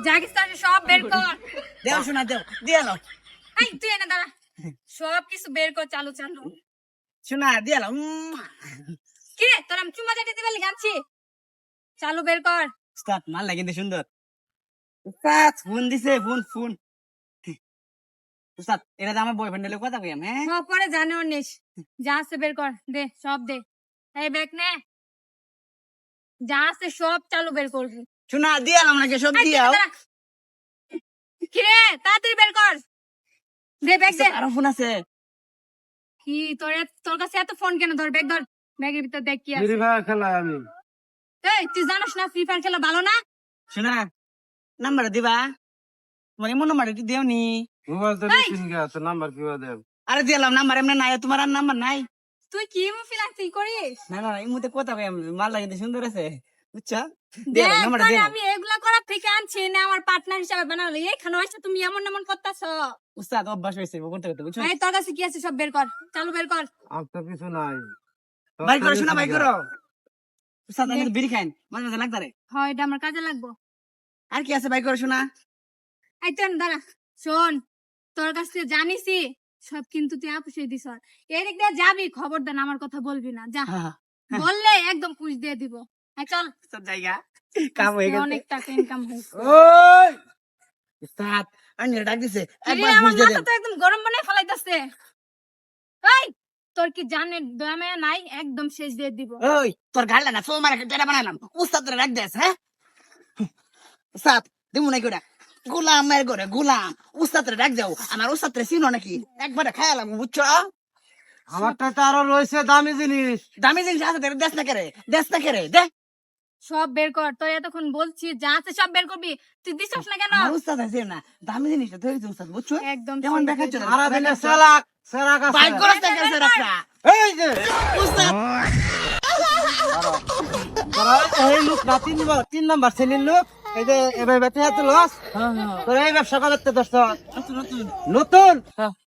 জাগিস তো সব বের কর। দেও শোনা দেও দিয়ে নাও এই তুই এনে দাঁড়া। সব কিছু বের কর, চালু চালু। শোনা দিয়ে নাও কি রে তোর আমি চুমা চাটি দিবে লিখাচ্ছি। চালু বের কর। উস্তাদ মাল না কিন্তু সুন্দর উস্তাদ ফোন দিছে ফোন ফোন উস্তাদ এটা তো আমার বয়ফ্রেন্ড হলে কথা কই আমি হ্যাঁ সব পরে জানে ওর নিস। যা আছে বের কর, দে সব দে। এই ব্যাগ নে, যা আছে সব চালু বের করবি। শোনা দিয়ে নাও নাকি সব এই, তুই দিয়াও দাঁড়া। কি রে তাড়াতাড়ি বের কর, দে ব্যাগ দে। আরো ফোন আছে কি তোর কাছে এত ফোন কেন? ধর ব্যাগ ধর, ব্যাগের ভিতর দেখ কি আছে। ফ্রি ফায়ার খেলাই আমি। এই তুই জানিস না ফ্রি ফায়ার খেলা ভালো না? শোনা নাম্বার দিবা তোমার এমন নাম্বার দিও নি মোবাইল তো এই! নিচ্ছি গা, তো নাম্বার কিভাবে দেব? আরে দিলাম নাম্বার এমনি নাই তোমার আর নাম্বার নাই তুই কি ফিলান্সিং করিস? না না এই মুহূর্তে কথা কই আমি মাল কিন্তু সুন্দর আছে বুঝছো দেখ দিলাম নাম্বার তোরে দিলাম আমি এগুলা করার থেকে আনছি না আমার পার্টনার হিসেবে বানালো। এইখানে এসে তুমি এমন এমন করতেছ। উস্তাদ অভ্যাস হয়েছে করতে করতে বুঝছো এই তোর কাছে কি আছে সব বের কর, চালু বের কর। আর তো কিছু নাই। সব ভাই করো খালি শোনা ভাই খালি করো উস্তাদ আমি তো বিড়ি খাইন মাঝে মাঝে লাগতারে হয় এটা আমার কাজে লাগবো। আর কি আছে ভাই করো শোনা এই তো দাঁড়া, শোন তোর কাছ থেকে জানিসই সব, কিন্তু তুই আপুসে দিস। এর দিক দিয়ে যাবি, খবর দেন আমার কথা বলবি না, যা। হ্যাঁ বললে একদম পুষ দিয়ে দিব। এই চল, সব জায়গা কাম হয়ে গেছে অনেক টাকা ইনকাম হয়েছে। ওই উস্তাদ আমি ডাক দিছে আরে, একবার আমার বুঝ দিয়ে মাথা তো একদম গরম বানায় ফেলাইতাছে। এই তোর কি জানে দমে নাই, একদম শেষ দিয়ে দিব। ওই তোর গাড়লা না ফোন মারা কেটে বানালাম উস্তাদ তোরে ডাক দেস হ্যাঁ উস্তাদ দিমু নাই কোডা গোলাম মের করে গোলাম উস্তাদ তোরে ডাক দাও আমার উস্তাদ রে চিনো নাকি একবারে খায়ালাম বুঝছো আমারটা তো আরো রয়েছে দামি জিনিস। দামি জিনিস আছে তোর দেশ না করে দে সব বের কর, তোর এতক্ষণ বলছি যা আছে সব বের করবি, তুই দিছস না কেন? আমার উস্তাদ আছে না দামি জিনিসটা ধরেছি উস্তাদ বুঝছো একদম কেমন শেষ দেখাচ্ছ দিয়ে দিব। সারা দিনে সেলাক সেরাক আছে। বাইক করে দেখাচ্ছে রাখা এই যে উস্তাদ তোরা এই লোক না 3 নাম্বার শ্রেণীর লোক, এই যে এবার বেঁচে আছে লস। তোরা এই ব্যবসা করতে দোস্ত নতুন নতুন নতুন